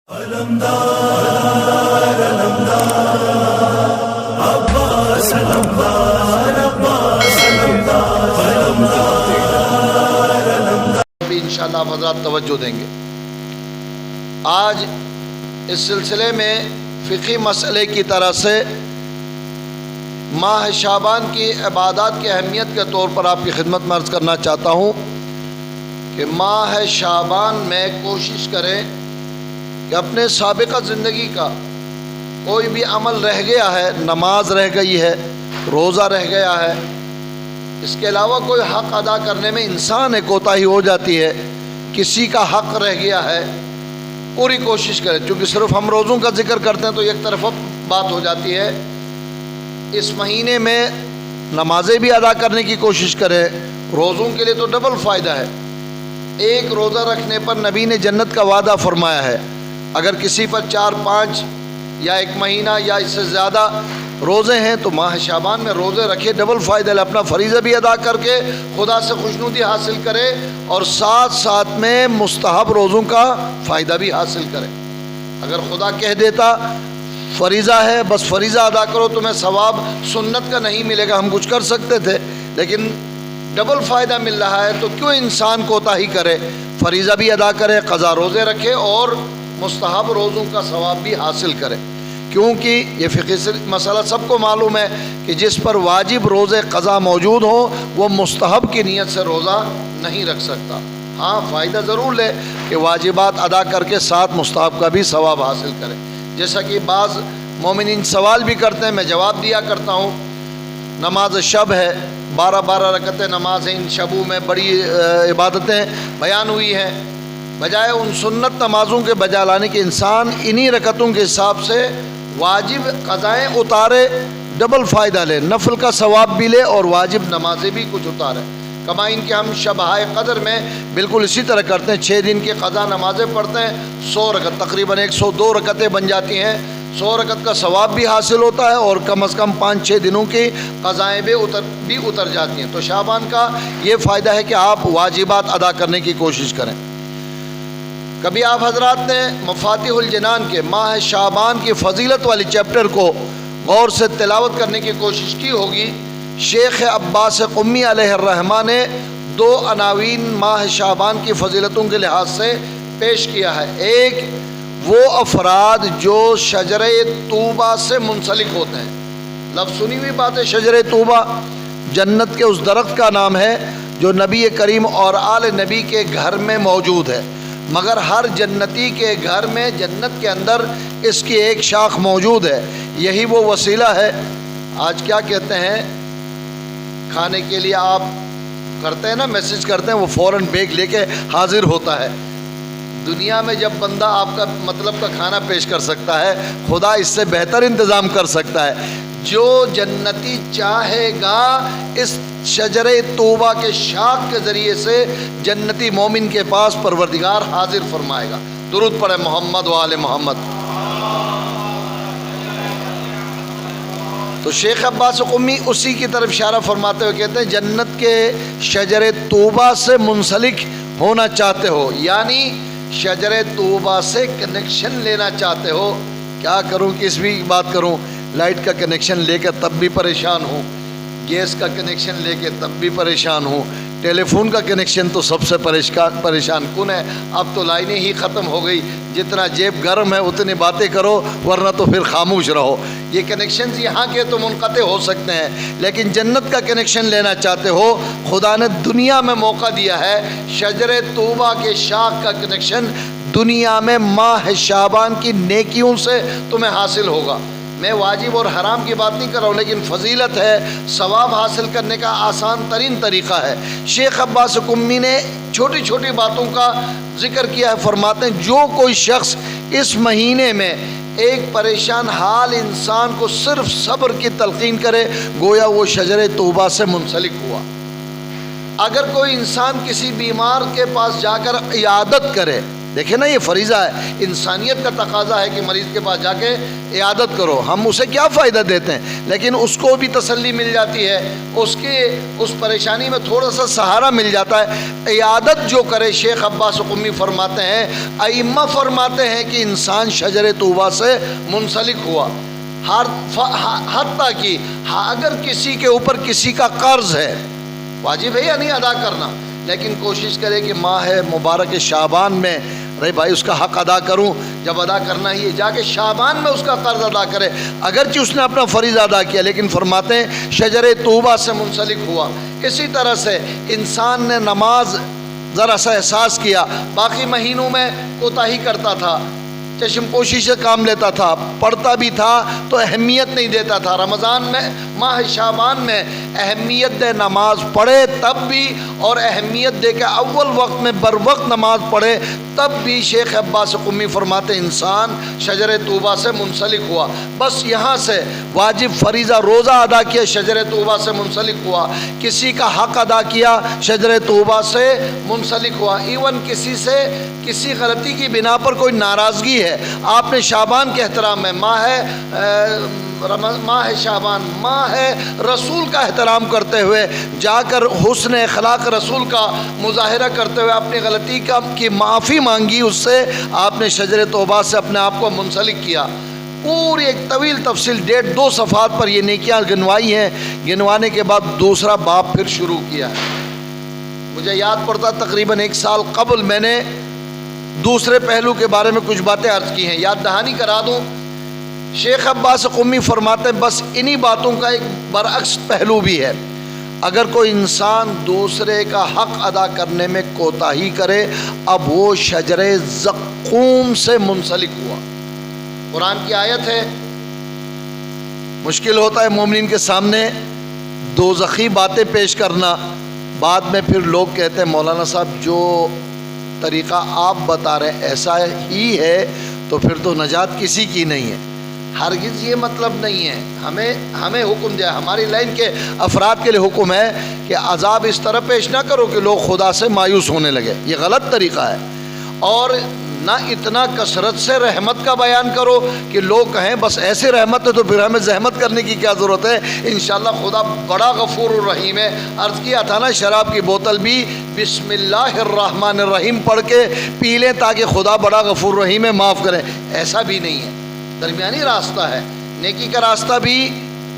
انشاءاللہ آپ حضرات توجہ دیں گے۔ آج اس سلسلے میں فقہی مسئلے کی طرح سے ماہ شعبان کی عبادات کی اہمیت کے طور پر آپ کی خدمت میں عرض کرنا چاہتا ہوں کہ ماہ شعبان میں کوشش کریں کہ اپنے سابقہ زندگی کا کوئی بھی عمل رہ گیا ہے، نماز رہ گئی ہے، روزہ رہ گیا ہے، اس کے علاوہ کوئی حق ادا کرنے میں انسان ہے کوتاہی ہو جاتی ہے، کسی کا حق رہ گیا ہے، پوری کوشش کریں۔ چونکہ صرف ہم روزوں کا ذکر کرتے ہیں تو ایک طرفہ بات ہو جاتی ہے، اس مہینے میں نمازیں بھی ادا کرنے کی کوشش کریں۔ روزوں کے لیے تو ڈبل فائدہ ہے۔ ایک روزہ رکھنے پر نبی نے جنت کا وعدہ فرمایا ہے۔ اگر کسی پر 4 5 یا 1 مہینہ یا اس سے زیادہ روزے ہیں تو ماہ شعبان میں روزے رکھے، ڈبل فائدہ لے، اپنا فریضہ بھی ادا کر کے خدا سے خوشنودی حاصل کرے اور ساتھ ساتھ میں مستحب روزوں کا فائدہ بھی حاصل کرے۔ اگر خدا کہہ دیتا فریضہ ہے بس فریضہ ادا کرو، تمہیں ثواب سنت کا نہیں ملے گا، ہم کچھ کر سکتے تھے، لیکن ڈبل فائدہ مل رہا ہے تو کیوں انسان کوتاہی کرے، فریضہ بھی ادا کرے، قضا روزے رکھے اور مستحب روزوں کا ثواب بھی حاصل کرے۔ کیونکہ یہ فقہی مسئلہ سب کو معلوم ہے کہ جس پر واجب روزے قضا موجود ہو وہ مستحب کی نیت سے روزہ نہیں رکھ سکتا۔ ہاں فائدہ ضرور لے کہ واجبات ادا کر کے ساتھ مستحب کا بھی ثواب حاصل کرے۔ جیسا کہ بعض مومنین سوال بھی کرتے ہیں، میں جواب دیا کرتا ہوں، نماز شب ہے، 12 رکعتیں نماز ہیں، ان شبوں میں بڑی عبادتیں بیان ہوئی ہیں، بجائے ان سنت نمازوں کے بجا لانے کے انسان انہی رکعتوں کے حساب سے واجب قضائیں اتارے، ڈبل فائدہ لے، نفل کا ثواب بھی لے اور واجب نمازیں بھی کچھ اتارے۔ کما ان کے ہم شبہائے قدر میں بالکل اسی طرح کرتے ہیں، 6 دن کی قضا نمازیں پڑھتے ہیں، 100 رکعت، تقریباً 102 رکعتیں بن جاتی ہیں، 100 رکعت کا ثواب بھی حاصل ہوتا ہے اور کم از کم 5-6 دنوں کی قضائیں بھی اتر جاتی ہیں۔ تو شعبان کا یہ فائدہ ہے کہ آپ واجبات ادا کرنے کی کوشش کریں۔ کبھی آپ حضرات نے مفاتیح الجنان کے ماہ شعبان کی فضیلت والی چیپٹر کو غور سے تلاوت کرنے کی کوشش کی ہوگی۔ شیخ عباس قمی علیہ الرحمہ نے 2 عناوین ماہ شعبان کی فضیلتوں کے لحاظ سے پیش کیا ہے۔ ایک وہ افراد جو شجرہ طوبہ سے منسلک ہوتے ہیں، لفظ سنی ہوئی بات ہے، شجرہ طوبہ جنت کے اس درخت کا نام ہے جو نبی کریم اور آل نبی کے گھر میں موجود ہے، مگر ہر جنتی کے گھر میں جنت کے اندر اس کی ایک شاخ موجود ہے۔ یہی وہ وسیلہ ہے۔ آج کیا کہتے ہیں، کھانے کے لیے آپ کرتے ہیں نا، میسج کرتے ہیں، وہ فوراً بیگ لے کے حاضر ہوتا ہے۔ دنیا میں جب بندہ آپ کا مطلب کا کھانا پیش کر سکتا ہے، خدا اس سے بہتر انتظام کر سکتا ہے۔ جو جنتی چاہے گا اس شجرہ طوبہ کے شاخ کے ذریعے سے جنتی مومن کے پاس پروردگار حاضر فرمائے گا۔ درود پڑھے محمد و آل محمد۔ تو شیخ عباس قمی اسی کی طرف اشارہ فرماتے ہوئے کہتے ہیں، جنت کے شجرہ طوبہ سے منسلک ہونا چاہتے ہو، یعنی شجرہ طوبہ سے کنیکشن لینا چاہتے ہو۔ کیا کروں، کس بھی بات کروں، لائٹ کا کنیکشن لے کے تب بھی پریشان ہوں، گیس کا کنیکشن لے کے تب بھی پریشان ہوں، ٹیلی فون کا کنیکشن تو سب سے پریشان کن ہے۔ اب تو لائنیں ہی ختم ہو گئی، جتنا جیب گرم ہے اتنی باتیں کرو ورنہ تو پھر خاموش رہو۔ یہ کنیکشنز یہاں کے تو منقطع ہو سکتے ہیں، لیکن جنت کا کنیکشن لینا چاہتے ہو، خدا نے دنیا میں موقع دیا ہے، شجرہ طوبہ کے شاخ کا کنیکشن دنیا میں ماہ شعبان کی نیکیوں سے تمہیں حاصل ہوگا۔ میں واجب اور حرام کی بات نہیں کر رہا ہوں، لیکن فضیلت ہے، ثواب حاصل کرنے کا آسان ترین طریقہ ہے۔ شیخ عباس قمی نے چھوٹی چھوٹی باتوں کا ذکر کیا ہے، فرماتے ہیں جو کوئی شخص اس مہینے میں ایک پریشان حال انسان کو صرف صبر کی تلقین کرے، گویا وہ شجرہ طوبہ سے منسلک ہوا۔ اگر کوئی انسان کسی بیمار کے پاس جا کر عیادت کرے، دیکھیں نا یہ فریضہ ہے، انسانیت کا تقاضا ہے کہ مریض کے پاس جا کے عیادت کرو. ہم اسے کیا فائدہ دیتے ہیں، لیکن اس کو بھی تسلی مل جاتی ہے، اس پریشانی میں تھوڑا سا سہارا مل جاتا ہے. عیادت جو کرے، شیخ عباس قمی فرماتے ہیں، ائمہ فرماتے ہیں کہ انسان شجر طوبہ سے منسلک ہوا. حتیٰ کہ اگر کسی کے اوپر کسی کا قرض ہے، واجب ہے یا نہیں ادا کرنا، لیکن کوشش کرے کہ ماہ مبارک شعبان میں ارے بھائی اس کا حق ادا کروں. جب ادا کرنا ہی ہے جا کے شعبان میں اس کا قرض ادا کرے، اگرچہ اس نے اپنا فریضہ ادا کیا، لیکن فرماتے ہیں شجر طوبہ سے منسلک ہوا. اسی طرح سے انسان نے نماز ذرا سا احساس کیا، باقی مہینوں میں کوتاہی کرتا تھا، چشم پوشی سے کام لیتا تھا، پڑھتا بھی تھا تو اہمیت نہیں دیتا تھا. رمضان میں، ماہ شعبان میں اہمیت دے، نماز پڑھے تب بھی، اور اہمیت دے کے اول وقت میں بر وقت نماز پڑھے تب بھی. شیخ عباس قمی فرماتے انسان شجر طوبہ سے منسلک ہوا. بس یہاں سے واجب فریضہ روزہ ادا کیا، شجر طوبہ سے منسلک ہوا. کسی کا حق ادا کیا، شجر طوبہ سے منسلک ہوا. ایون کسی سے کسی غلطی کی بنا پر کوئی ناراضگی ہے، آپ نے شعبان کے احترام میں ماہ شعبان، ماہ رسول کا احترام کرتے ہوئے جا کر حسن اخلاق رسول کا مظاہرہ کرتے ہوئے اپنی غلطی کی معافی مانگی، اس سے آپ نے شجر طوبہ سے اپنے آپ کو منسلک کیا. پوری ایک طویل تفصیل 1.5-2 صفحات پر یہ نیکیاں گنوائی ہیں. گنوانے کے بعد دوسرا باب پھر شروع کیا. مجھے یاد پڑتا تقریباً 1 سال قبل میں نے دوسرے پہلو کے بارے میں کچھ باتیں عرض کی ہیں، یاد دہانی کرا دوں. شیخ عباس قمی فرماتے ہیں بس انہی باتوں کا ایک برعکس پہلو بھی ہے. اگر کوئی انسان دوسرے کا حق ادا کرنے میں کوتاہی کرے، اب وہ شجر زقوم سے منسلک ہوا. قرآن کی آیت ہے. مشکل ہوتا ہے مومنین کے سامنے دوزخی باتیں پیش کرنا. بعد میں پھر لوگ کہتے ہیں مولانا صاحب جو طریقہ آپ بتا رہے ہیں ایسا ہی ہے تو پھر تو نجات کسی کی نہیں ہے. ہرگز یہ مطلب نہیں ہے. ہمیں حکم دیا، ہماری لائن کے افراد کے لیے حکم ہے کہ عذاب اس طرح پیش نہ کرو کہ لوگ خدا سے مایوس ہونے لگے. یہ غلط طریقہ ہے. اور نہ اتنا کثرت سے رحمت کا بیان کرو کہ لوگ کہیں بس ایسے رحمت ہے تو پھر ہمیں زحمت کرنے کی کیا ضرورت ہے. انشاءاللہ خدا بڑا غفور الرحیم ہے. عرض کیا تھا نا شراب کی بوتل بھی بسم اللہ الرحمن الرحیم پڑھ کے پی لیں تاکہ خدا بڑا غفور الرحیم ہے، معاف کریں. ایسا بھی نہیں ہے، درمیانی راستہ ہے. نیکی کا راستہ بھی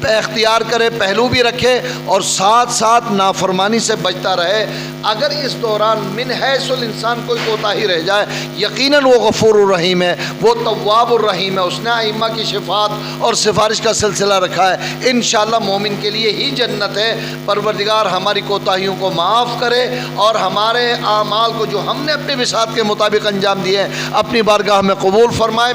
اختیار کرے، پہلو بھی رکھے، اور ساتھ ساتھ نافرمانی سے بچتا رہے. اگر اس دوران من حیث الانسان کوئی کوتاہی رہ جائے، یقیناً وہ غفور الرحیم ہے، وہ تواب الرحیم ہے. اس نے ائمہ کی شفاعت اور سفارش کا سلسلہ رکھا ہے. انشاءاللہ مومن کے لیے ہی جنت ہے. پروردگار ہماری کوتاہیوں کو معاف کرے اور ہمارے اعمال کو جو ہم نے اپنے وسعت کے مطابق انجام دیے اپنی بارگاہ میں قبول فرمائے.